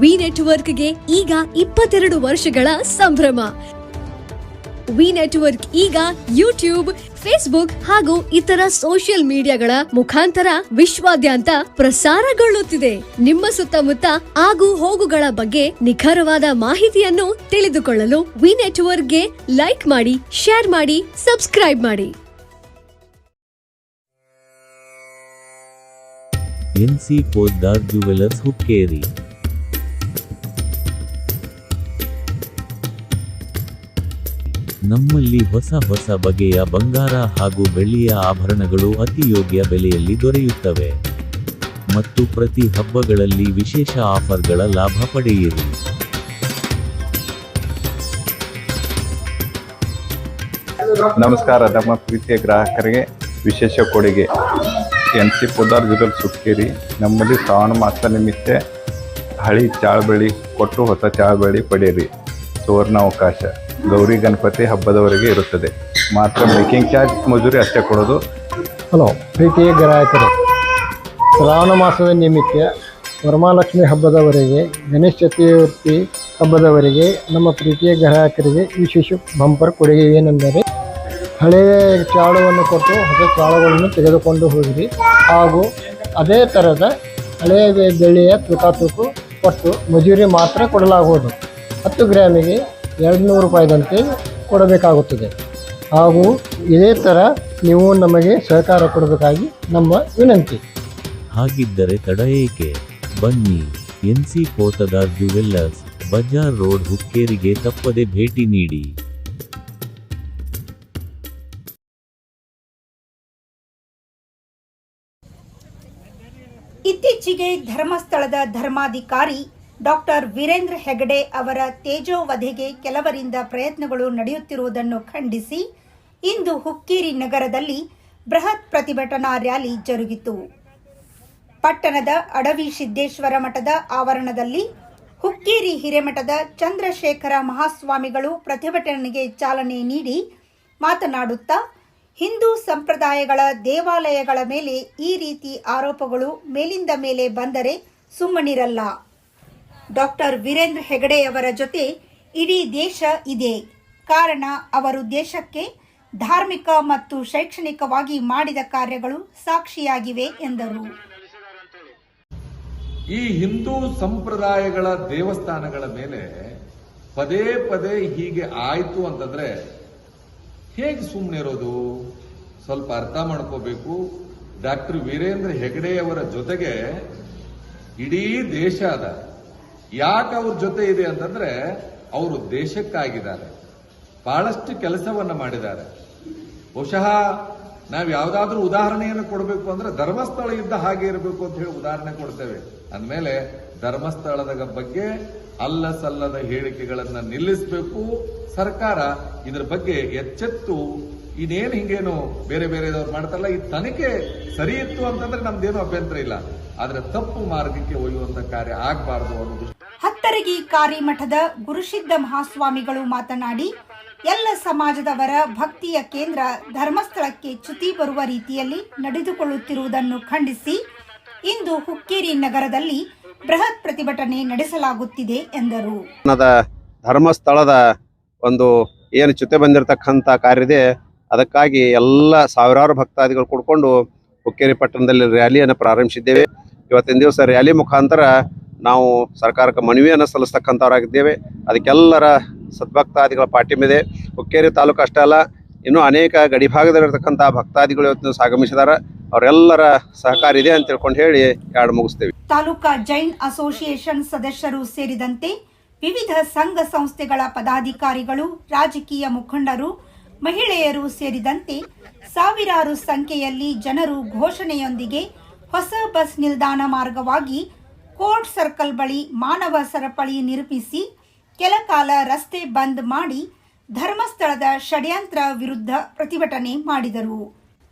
V ನೆಟ್ವರ್ಕ್ಗೆ ಈಗ 22 ವರ್ಷಗಳ ಸಂಭ್ರಮ. ವಿ ನೆಟ್ವರ್ಕ್ ಈಗ ಯೂಟ್ಯೂಬ್, ಫೇಸ್ಬುಕ್ ಹಾಗೂ ಇತರ ಸೋಷಿಯಲ್ ಮೀಡಿಯಾಗಳ ಮುಖಾಂತರ ವಿಶ್ವಾದ್ಯಂತ ಪ್ರಸಾರಗೊಳ್ಳುತ್ತಿದೆ. ನಿಮ್ಮ ಸುತ್ತಮುತ್ತ ಆಗು ಹೋಗುಗಳ ಬಗ್ಗೆ ನಿಖರವಾದ ಮಾಹಿತಿಯನ್ನು ತಿಳಿದುಕೊಳ್ಳಲು ವಿ ನೆಟ್ವರ್ಕ್ಗೆ ಲೈಕ್ ಮಾಡಿ, ಶೇರ್ ಮಾಡಿ, ಸಬ್ಸ್ಕ್ರೈಬ್ ಮಾಡಿ. NC Poddar jewellers Hukkeri. ನಮ್ಮಲ್ಲಿ ಹೊಸ ಬಗೆಯ ಬಂಗಾರ ಹಾಗೂ ಬೆಳ್ಳಿಯ ಆಭರಣಗಳು ಅತಿ ಯೋಗ್ಯ ಬೆಲೆಯಲ್ಲಿ ದೊರೆಯುತ್ತವೆ ಮತ್ತು ಪ್ರತಿ ಹಬ್ಬಗಳಲ್ಲಿ ವಿಶೇಷ ಆಫರ್ಗಳ ಲಾಭ ಪಡೆಯಿರಿ. ನಮಸ್ಕಾರ. ನಮ್ಮ ಪ್ರೀತಿಯ ಗ್ರಾಹಕರಿಗೆ ವಿಶೇಷ ಕೊಡುಗೆ ಎನ್ಸಿ ಪೋದ್ದಾರ್ ಜ್ಯುವೆಲರ್ಸ್ ಹುಕ್ಕೇರಿ. ನಮ್ಮಲ್ಲಿ ಶ್ರಾವಣ ಮಾಸ ನಿಮಿತ್ತ ಹಳಿ ಚಾಳಬೆಳ್ಳಿ ಕೊಟ್ಟು ಹೊಸ ಚಾಳಬೆಳ್ಳಿ ಪಡೆಯಿರಿ. ಸುವರ್ಣಾವಕಾಶ ಗೌರಿ ಗಣಪತಿ ಹಬ್ಬದವರೆಗೆ ಇರುತ್ತದೆ. ಮಾತ್ರ ಮೇಕಿಂಗ್ ಚಾರ್ಜ್ ಮಜೂರಿ ಅಷ್ಟೇ ಕೊಡೋದು. ಹಲೋ ಪ್ರೀತಿಯ ಗ್ರಾಹಕರೇ, ಶ್ರಾವಣ ಮಾಸದ ನಿಮಿತ್ತ ವರಮಹಾಲಕ್ಷ್ಮಿ ಹಬ್ಬದವರೆಗೆ, ಗಣೇಶ ಚತುರ್ಥಿ ಹಬ್ಬದವರೆಗೆ ನಮ್ಮ ಪ್ರೀತಿಯ ಗ್ರಾಹಕರಿಗೆ ವಿಶೇಷ ಬಂಪರ್ ಕೊಡುಗೆ ಏನೆಂದರೆ, ಹಳೆಯ ಚಾಳವನ್ನು ಕೊಟ್ಟು ಹೊಸ ಚಾಳಗಳನ್ನು ತೆಗೆದುಕೊಂಡು ಹೋಗಿರಿ ಹಾಗೂ ಅದೇ ಥರದ ಹಳೆಯ ಬೆಳ್ಳಿಯ ತೂಕು ಕೊಟ್ಟು ಮಜೂರಿ ಮಾತ್ರ ಕೊಡಲಾಗುವುದು. 10 ಗ್ರಾಮಿಗೆ 200 ರೂಪಾಯಿದಂತೆ ಕೊಡಬೇಕಾಗುತ್ತದೆ. ಹಾಗೂ ಇದೇ ಥರ ನೀವು ನಮಗೆ ಸಹಕಾರ ಕೊಡಬೇಕಾಗಿ ನಮ್ಮ ವಿನಂತಿ. ಹಾಗಿದ್ದರೆ ತಡ ಏಕೆ? ಬನ್ನಿ, NC Poddar jewellers, bazaar road, ಹುಕ್ಕೇರಿಗೆ ತಪ್ಪದೆ ಭೇಟಿ ನೀಡಿ. ಇತ್ತೀಚೆಗೆ ಧರ್ಮಸ್ಥಳದ ಧರ್ಮಾಧಿಕಾರಿ ಡಾಕ್ಟರ್ ವೀರೇಂದ್ರ ಹೆಗಡೆ ಅವರ ತೇಜೋವಧೆಗೆ ಕೆಲವರಿಂದ ಪ್ರಯತ್ನಗಳು ನಡೆಯುತ್ತಿರುವುದನ್ನು ಖಂಡಿಸಿ ಇಂದು ಹುಕ್ಕೇರಿ ನಗರದಲ್ಲಿ ಬೃಹತ್ ಪ್ರತಿಭಟನಾ ರ್ಯಾಲಿ ಜರುಗಿತು. ಪಟ್ಟಣದ ಅಡವಿ ಸಿದ್ದೇಶ್ವರ ಮಠದ ಆವರಣದಲ್ಲಿ ಹುಕ್ಕೇರಿ ಹಿರೇಮಠದ ಚಂದ್ರಶೇಖರ ಮಹಾಸ್ವಾಮಿಗಳು ಪ್ರತಿಭಟನೆಗೆ ಚಾಲನೆ ನೀಡಿ ಮಾತನಾಡುತ್ತಾ, ಹಿಂದೂ ಸಂಪ್ರದಾಯಗಳ ದೇವಾಲಯಗಳ ಮೇಲೆ ಈ ರೀತಿ ಆರೋಪಗಳು ಮೇಲಿಂದ ಮೇಲೆ ಬಂದರೆ ಸುಮ್ಮನಿರಲ್ಲ. ಡಾಕ್ಟರ್ ವೀರೇಂದ್ರ ಹೆಗಡೆಯವರ ಜೊತೆ ಇಡೀ ದೇಶ ಇದೆ. ಕಾರಣ ಅವರು ದೇಶಕ್ಕೆ ಧಾರ್ಮಿಕ ಮತ್ತು ಶೈಕ್ಷಣಿಕವಾಗಿ ಮಾಡಿದ ಕಾರ್ಯಗಳು ಸಾಕ್ಷಿಯಾಗಿವೆ ಎಂದರು. ಈ ಹಿಂದೂ ಸಂಪ್ರದಾಯಗಳ ದೇವಸ್ಥಾನಗಳ ಮೇಲೆ ಪದೇ ಪದೇ ಹೀಗೆ ಆಯ್ತು ಅಂತಂದ್ರೆ ಹೇಗೆ ಸುಮ್ಮನೆ ಇರೋದು? ಸ್ವಲ್ಪ ಅರ್ಥ ಮಾಡ್ಕೋಬೇಕು. ಡಾಕ್ಟರ್ ವೀರೇಂದ್ರ ಹೆಗಡೆಯವರ ಜೊತೆಗೆ ಇಡೀ ದೇಶ ಅದ. ಯಾಕೆ ಅವ್ರ ಜೊತೆ ಇದೆ ಅಂತಂದ್ರೆ, ಅವರು ದೇಶಕ್ಕಾಗಿದ್ದಾರೆ, ಬಹಳಷ್ಟು ಕೆಲಸವನ್ನ ಮಾಡಿದ್ದಾರೆ. ಬಹುಶಃ ನಾವು ಯಾವ್ದಾದ್ರೂ ಉದಾಹರಣೆಯನ್ನು ಕೊಡಬೇಕು ಅಂದ್ರೆ ಧರ್ಮಸ್ಥಳ ಇದ್ದ ಹಾಗೆ ಇರಬೇಕು ಅಂತ ಹೇಳಿ ಉದಾಹರಣೆ ಕೊಡ್ತೇವೆ. ಅಂದಮೇಲೆ ಧರ್ಮಸ್ಥಳದ ಬಗ್ಗೆ ಅಲ್ಲ ಸಲ್ಲದ ಹೇಳಿಕೆಗಳನ್ನ ನಿಲ್ಲಿಸಬೇಕು. ಸರ್ಕಾರ ಇದ್ರ ಬಗ್ಗೆ ಎಚ್ಚೆತ್ತು, ಇನ್ನೇನು ಹಿಂಗೇನು ಬೇರೆ ಬೇರೆದವ್ರು ಮಾಡ್ತಾರಲ್ಲ, ಈ ತನಿಖೆ ಸರಿ ಇತ್ತು ಅಂತಂದ್ರೆ ನಮ್ದೇನು ಅಭ್ಯಂತರ ಇಲ್ಲ. ಆದ್ರೆ ತಪ್ಪು ಮಾರ್ಗಕ್ಕೆ ಒಯ್ಯುವಂತ ಕಾರ್ಯ ಆಗಬಾರದು ಅನ್ನೋದು. ಹತ್ತರಗಿ ಕಾರಿ ಮಠದ ಗುರುಸಿದ್ಧ ಮಹಾಸ್ವಾಮಿಗಳು ಮಾತನಾಡಿ, ಎಲ್ಲ ಸಮಾಜದವರ ಭಕ್ತಿಯ ಕೇಂದ್ರ ಧರ್ಮಸ್ಥಳಕ್ಕೆ ಚ್ಯುತಿ ಬರುವ ರೀತಿಯಲ್ಲಿ ನಡೆದುಕೊಳ್ಳುತ್ತಿರುವುದನ್ನು ಖಂಡಿಸಿ ಇಂದು ಹುಕ್ಕೇರಿ ನಗರದಲ್ಲಿ ಬೃಹತ್ ಪ್ರತಿಭಟನೆ ನಡೆಸಲಾಗುತ್ತಿದೆ ಎಂದರು. ಧರ್ಮಸ್ಥಳದ ಒಂದು ಏನು ಚ್ಯುತಿ ಬಂದಿರತಕ್ಕಂಥ ಕಾರ್ಯ ಇದೆ, ಅದಕ್ಕಾಗಿ ಎಲ್ಲ ಸಾವಿರಾರು ಭಕ್ತಾದಿಗಳು ಕೂಡಿಕೊಂಡು ಹುಕ್ಕೇರಿ ಪಟ್ಟಣದಲ್ಲಿ ರ್ಯಾಲಿಯನ್ನು ಪ್ರಾರಂಭಿಸಿದ್ದೇವೆ. ಇವತ್ತಿನ ದಿವಸ ರ್ಯಾಲಿ ಮುಖಾಂತರ ನಾವು ಸರ್ಕಾರಕ್ಕೆ ಮನವಿಯನ್ನು ಸಲ್ಲಿಸ್ತಕ್ಕಂಥವರಾಗಿದ್ದೇವೆ. ಅದಕ್ಕೆಲ್ಲರ ಸದ್ಭಕ್ತಾದಿಗಳ ಪಾಠ್ಯಮಿದೆ. ಹುಕ್ಕೇರಿ ತಾಲೂಕು ಅಷ್ಟೇ ಅಲ್ಲ, ಇನ್ನೂ ಅನೇಕ ಗಡಿ ಭಾಗದಲ್ಲಿರ್ತಕ್ಕಂಥ ಭಕ್ತಾದಿಗಳು ಇವತ್ತು ಆಗಮಿಸಿದ್ದಾರೆ. ಅವರೆಲ್ಲರ ಸಹಕಾರ ಇದೆ ಅಂತ ತಿಳ್ಕೊಂಡು ಹೇಳಿ ಎರಡು ಮುಗಿಸ್ತೇವೆ. ತಾಲೂಕಾ ಜೈನ್ ಅಸೋಸಿಯೇಷನ್ ಸದಸ್ಯರು ಸೇರಿದಂತೆ ವಿವಿಧ ಸಂಘ ಸಂಸ್ಥೆಗಳ ಪದಾಧಿಕಾರಿಗಳು, ರಾಜಕೀಯ ಮುಖಂಡರು, ಮಹಿಳೆಯರು ಸೇರಿದಂತೆ ಸಾವಿರಾರು ಸಂಖ್ಯೆಯಲ್ಲಿ ಜನರು ಘೋಷಣೆಯೊಂದಿಗೆ ಹೊಸ ಬಸ್ ನಿಲ್ದಾಣ ಮಾರ್ಗವಾಗಿ ಕೋರ್ಟ್ ಸರ್ಕಲ್ ಬಳಿ ಮಾನವ ಸರಪಳಿ ನಿರ್ಮಿಸಿ ಕೆಲಕಾಲ ರಸ್ತೆ ಬಂದ್ ಮಾಡಿ ಧರ್ಮಸ್ಥಳದ ಷಡ್ಯಂತ್ರ ವಿರುದ್ಧ ಪ್ರತಿಭಟನೆ ಮಾಡಿದರು.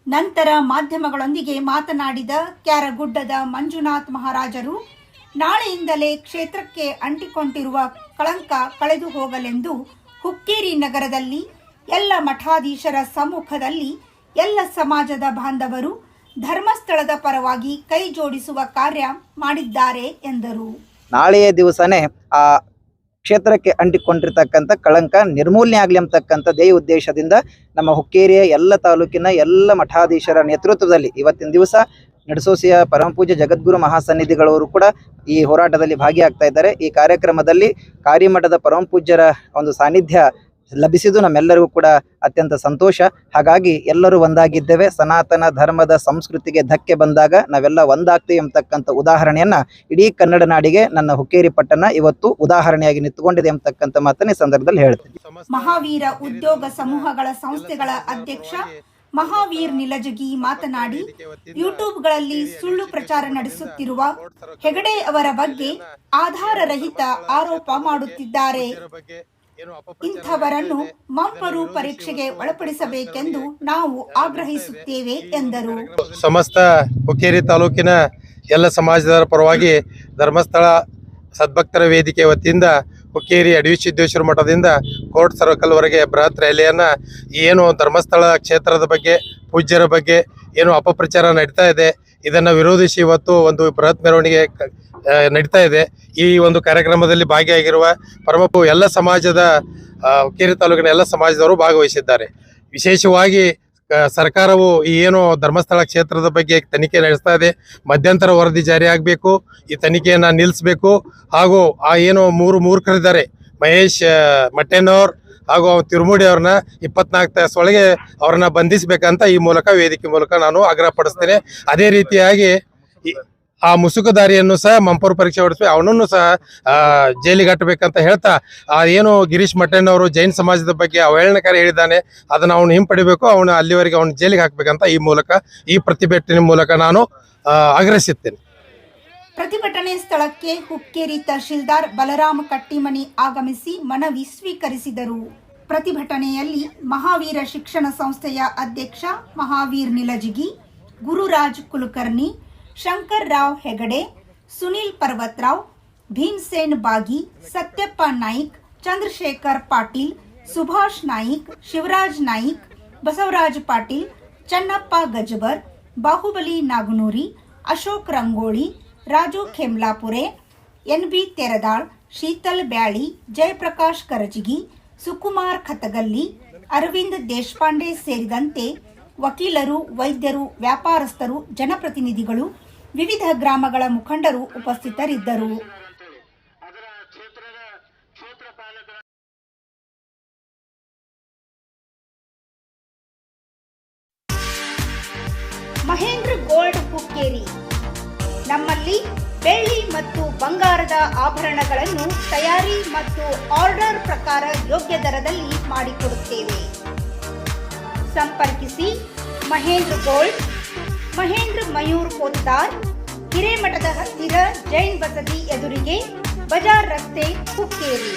ನಂತರ ಮಾಧ್ಯಮಗಳೊಂದಿಗೆ ಮಾತನಾಡಿದ ಕ್ಯಾರಗುಡ್ಡದ ಮಂಜುನಾಥ್ ಮಹಾರಾಜರು, ನಾಳೆಯಿಂದಲೇ ಕ್ಷೇತ್ರಕ್ಕೆ ಅಂಟಿಕೊಂಡಿರುವ ಕಳಂಕ ಕಳೆದು ಹೋಗಲೆಂದು ಹುಕ್ಕೇರಿ ನಗರದಲ್ಲಿ ಎಲ್ಲ ಮಠಾಧೀಶರ ಸಮ್ಮುಖದಲ್ಲಿ ಎಲ್ಲ ಸಮಾಜದ ಬಾಂಧವರು ಧರ್ಮಸ್ಥಳದ ಪರವಾಗಿ ಕೈ ಜೋಡಿಸುವ ಕಾರ್ಯ ಮಾಡಿದ್ದಾರೆ ಎಂದರು. ನಾಳೆಯ ದಿವಸನೇ ಆ ಕ್ಷೇತ್ರಕ್ಕೆ ಅಂಟಿಕೊಂಡಿರ್ತಕ್ಕಂಥ ಕಳಂಕ ನಿರ್ಮೂಲನೆ ಆಗಲಿ ಅಂತಕ್ಕಂಥದ್ದೇ ಉದ್ದೇಶದಿಂದ ನಮ್ಮ ಹುಕ್ಕೇರಿಯ ಎಲ್ಲ ತಾಲೂಕಿನ ಎಲ್ಲ ಮಠಾಧೀಶರ ನೇತೃತ್ವದಲ್ಲಿ ಇವತ್ತಿನ ದಿವಸ ನಡಸೋಸಿಯ ಪರಮಪೂಜ್ಯ ಜಗದ್ಗುರು ಮಹಾಸನ್ನಿಧಿಗಳವರು ಕೂಡ ಈ ಹೋರಾಟದಲ್ಲಿ ಭಾಗಿಯಾಗ್ತಾ ಇದ್ದಾರೆ. ಈ ಕಾರ್ಯಕ್ರಮದಲ್ಲಿ ಕಾರಿಮಠದ ಪರಮಪೂಜ್ಯರ ಒಂದು ಸಾನ್ನಿಧ್ಯ ಲಭಿಸಿದ್ದು ನಮ್ಮೆಲ್ಲರಿಗೂ ಕೂಡ ಅತ್ಯಂತ ಸಂತೋಷ. ಹಾಗಾಗಿ ಎಲ್ಲರೂ ಒಂದಾಗಿದ್ದೇವೆ. ಸನಾತನ ಧರ್ಮದ ಸಂಸ್ಕೃತಿಗೆ ಧಕ್ಕೆ ಬಂದಾಗ ನಾವೆಲ್ಲ ಒಂದಾಗ್ತೀವಿ ಎಂಬತಕ್ಕಂಥ ಉದಾಹರಣೆಯನ್ನ ಇಡೀ ಕನ್ನಡ ನಾಡಿಗೆ ನನ್ನ ಹುಕ್ಕೇರಿ ಪಟ್ಟಣ ಇವತ್ತು ಉದಾಹರಣೆಯಾಗಿ ನಿಂತುಕೊಂಡಿದೆ ಎಂಬತಕ್ಕಂಥ ಮಾತನ್ನ ಈ ಸಂದರ್ಭದಲ್ಲಿ ಹೇಳ್ತೀನಿ. ಮಹಾವೀರ ಉದ್ಯೋಗ ಸಮೂಹಗಳ ಸಂಸ್ಥೆಗಳ ಅಧ್ಯಕ್ಷ ಮಹಾವೀರ್ ನಿಲಜಗಿ ಮಾತನಾಡಿ, ಯೂಟ್ಯೂಬ್ಗಳಲ್ಲಿ ಸುಳ್ಳು ಪ್ರಚಾರ ನಡೆಸುತ್ತಿರುವ ಹೆಗಡೆ ಅವರ ಬಗ್ಗೆ ಆಧಾರರಹಿತ ಆರೋಪ ಮಾಡುತ್ತಿದ್ದಾರೆ. ಇಂಥವರನ್ನು ಮಂಪರು ಪರೀಕ್ಷೆಗೆ ಒಳಪಡಿಸಬೇಕೆಂದು ನಾವು ಆಗ್ರಹಿಸುತ್ತೇವೆ ಎಂದರು. ಸಮಸ್ತ ಹುಕ್ಕೇರಿ ತಾಲೂಕಿನ ಎಲ್ಲ ಸಮಾಜದವರ ಪರವಾಗಿ ಧರ್ಮಸ್ಥಳ ಸದ್ಭಕ್ತರ ವೇದಿಕೆ ವತಿಯಿಂದ ಹುಕ್ಕೇರಿ ಅಡವಿಸಿದ್ದೇಶ್ವರ ಮಠದಿಂದ ಕೋರ್ಟ್ ಸರ್ಕಲ್ವರೆಗೆ ಬೃಹತ್ ರ್ಯಾಲಿಯನ್ನು ಏನು ಧರ್ಮಸ್ಥಳ ಕ್ಷೇತ್ರದ ಬಗ್ಗೆ ಪೂಜ್ಯರ ಬಗ್ಗೆ ಏನು ಅಪಪ್ರಚಾರ ನಡೀತಾ ಇದೆ ಇದನ್ನು ವಿರೋಧಿಸಿ ಇವತ್ತು ಒಂದು ಬೃಹತ್ ಮೆರವಣಿಗೆ ನಡೀತಾ ಇದೆ. ಈ ಒಂದು ಕಾರ್ಯಕ್ರಮದಲ್ಲಿ ಭಾಗಿಯಾಗಿರುವ ಎಲ್ಲ ಸಮಾಜದ ಹುಕ್ಕೇರಿ ತಾಲೂಕಿನ ಎಲ್ಲ ಸಮಾಜದವರು ಭಾಗವಹಿಸಿದ್ದಾರೆ. ವಿಶೇಷವಾಗಿ ಸರ್ಕಾರವು ಈ ಏನು ಧರ್ಮಸ್ಥಳ ಕ್ಷೇತ್ರದ ಬಗ್ಗೆ ತನಿಖೆ ನಡೆಸ್ತಾ ಇದೆ, ಮಧ್ಯಂತರ ವರದಿ ಜಾರಿ ಆಗಬೇಕು, ಈ ತನಿಖೆಯನ್ನು ನಿಲ್ಲಿಸಬೇಕು. ಹಾಗೂ ಆ ಏನು ಮೂರ್ಖರಿದ್ದಾರೆ ಮಹೇಶ್ ಮಟ್ಟೆನವ್ರು ಹಾಗೂ ತಿರುಮುಡಿ ಅವ್ರನ್ನ 24 ತಾಸೊಳಗೆ ಅವ್ರನ್ನ ಬಂಧಿಸಬೇಕಂತ ಈ ಮೂಲಕ ವೇದಿಕೆ ಮೂಲಕ ನಾನು ಆಗ್ರಹ ಪಡಿಸ್ತೇನೆ. ಅದೇ ರೀತಿಯಾಗಿ ಆ ಮುಸುಕುದಾರಿಯನ್ನು ಸಹ ಮಂಪರು ಪರೀಕ್ಷೆ ಹೊಡಿಸ್ಬೇಕು, ಅವನನ್ನು ಸಹ ಜೈಲಿಗೆ ಹಾಕಬೇಕಂತ ಹೇಳ್ತಾ ಏನು ಗಿರೀಶ್ ಮಟ್ಟಣ್ಣವರು ಜೈನ್ ಸಮಾಜದ ಬಗ್ಗೆ ಅವಹೇಳನಕಾರಿ ಹೇಳಿದ್ದಾನೆ, ಅದನ್ನು ಅವನು ಹಿಂಪಡಿಬೇಕು, ಅವನು ಅಲ್ಲಿವರೆಗೆ ಅವನು ಜೈಲಿಗೆ ಹಾಕಬೇಕಂತ ಈ ಪ್ರತಿಭಟನೆ ಮೂಲಕ ನಾನು ಆಗ್ರಹಿಸುತ್ತೇನೆ. ಪ್ರತಿಭಟನೆ ಸ್ಥಳಕ್ಕೆ ಹುಕ್ಕೇರಿ ತಹಶೀಲ್ದಾರ್ ಬಲರಾಮ ಕಟ್ಟಿಮನಿ ಆಗಮಿಸಿ ಮನವಿ ಸ್ವೀಕರಿಸಿದರು. ಪ್ರತಿಭಟನೆಯಲ್ಲಿ ಮಹಾವೀರ ಶಿಕ್ಷಣ ಸಂಸ್ಥೆಯ ಅಧ್ಯಕ್ಷ ಮಹಾವೀರ್ ನಿಲಜಗಿ, ಗುರುರಾಜ್ ಕುಲಕರ್ಣಿ, ಶಂಕರ್ ರಾವ್ ಹೆಗಡೆ, ಸುನೀಲ್ ಪರ್ವತ್ರಾವ್, ಭೀಮ್ಸೇನ್ ಬಾಗಿ, ಸತ್ಯಪ್ಪ ನಾಯ್ಕ್, ಚಂದ್ರಶೇಖರ್ ಪಾಟೀಲ್, ಸುಭಾಷ್ ನಾಯ್ಕ್, ಶಿವರಾಜ್ ನಾಯ್ಕ್, ಬಸವರಾಜ್ ಪಾಟೀಲ್, ಚನ್ನಪ್ಪ ಗಜಬರ್, ಬಾಹುಬಲಿ ನಾಗನೂರಿ, ಅಶೋಕ್ ರಂಗೋಳಿ, ರಾಜು ಖೇಮ್ಲಾಪುರೆ, ಎನ್.ಬಿ. ತೆರದಾಳ್, ಶೀತಲ್ ಬ್ಯಾಳಿ, ಜಯಪ್ರಕಾಶ್ ಕರಜಗಿ, ಸುಕುಮಾರ್ ಖತಗಲ್ಲಿ, ಅರವಿಂದ್ ದೇಶಪಾಂಡೆ ಸೇರಿದಂತೆ ವಕೀಲರು, ವೈದ್ಯರು, ವ್ಯಾಪಾರಸ್ಥರು, ಜನಪ್ರತಿನಿಧಿಗಳು, ವಿವಿಧ ಗ್ರಾಮಗಳ ಮುಖಂಡರು ಉಪಸ್ಥಿತರಿದ್ದರು. ಮಹೇಂದ್ರ ಗೋಲ್ಡ್ ಹುಕ್ಕೇರಿ. ನಮ್ಮಲ್ಲಿ ಬೆಳ್ಳಿ ಮತ್ತು ಬಂಗಾರದ ಆಭರಣಗಳನ್ನು ತಯಾರಿ ಮತ್ತು ಆರ್ಡರ್ ಪ್ರಕಾರ ಯೋಗ್ಯ ದರದಲ್ಲಿ ಮಾಡಿಕೊಡುತ್ತೇವೆ. ಸಂಪರ್ಕಿಸಿ ಮಹೇಂದ್ರ ಗೋಲ್ಡ್, ಮಹೇಂದ್ರ ಮಯೂರ್ ಪೋದ್ದಾರ್, ಹಿರೇಮಠದ ಹತ್ತಿರ ಜೈನ್ ಬಸದಿ ಎದುರಿಗೆ, ಬಜಾರ್ ರಸ್ತೆ, ಹುಕ್ಕೇರಿ.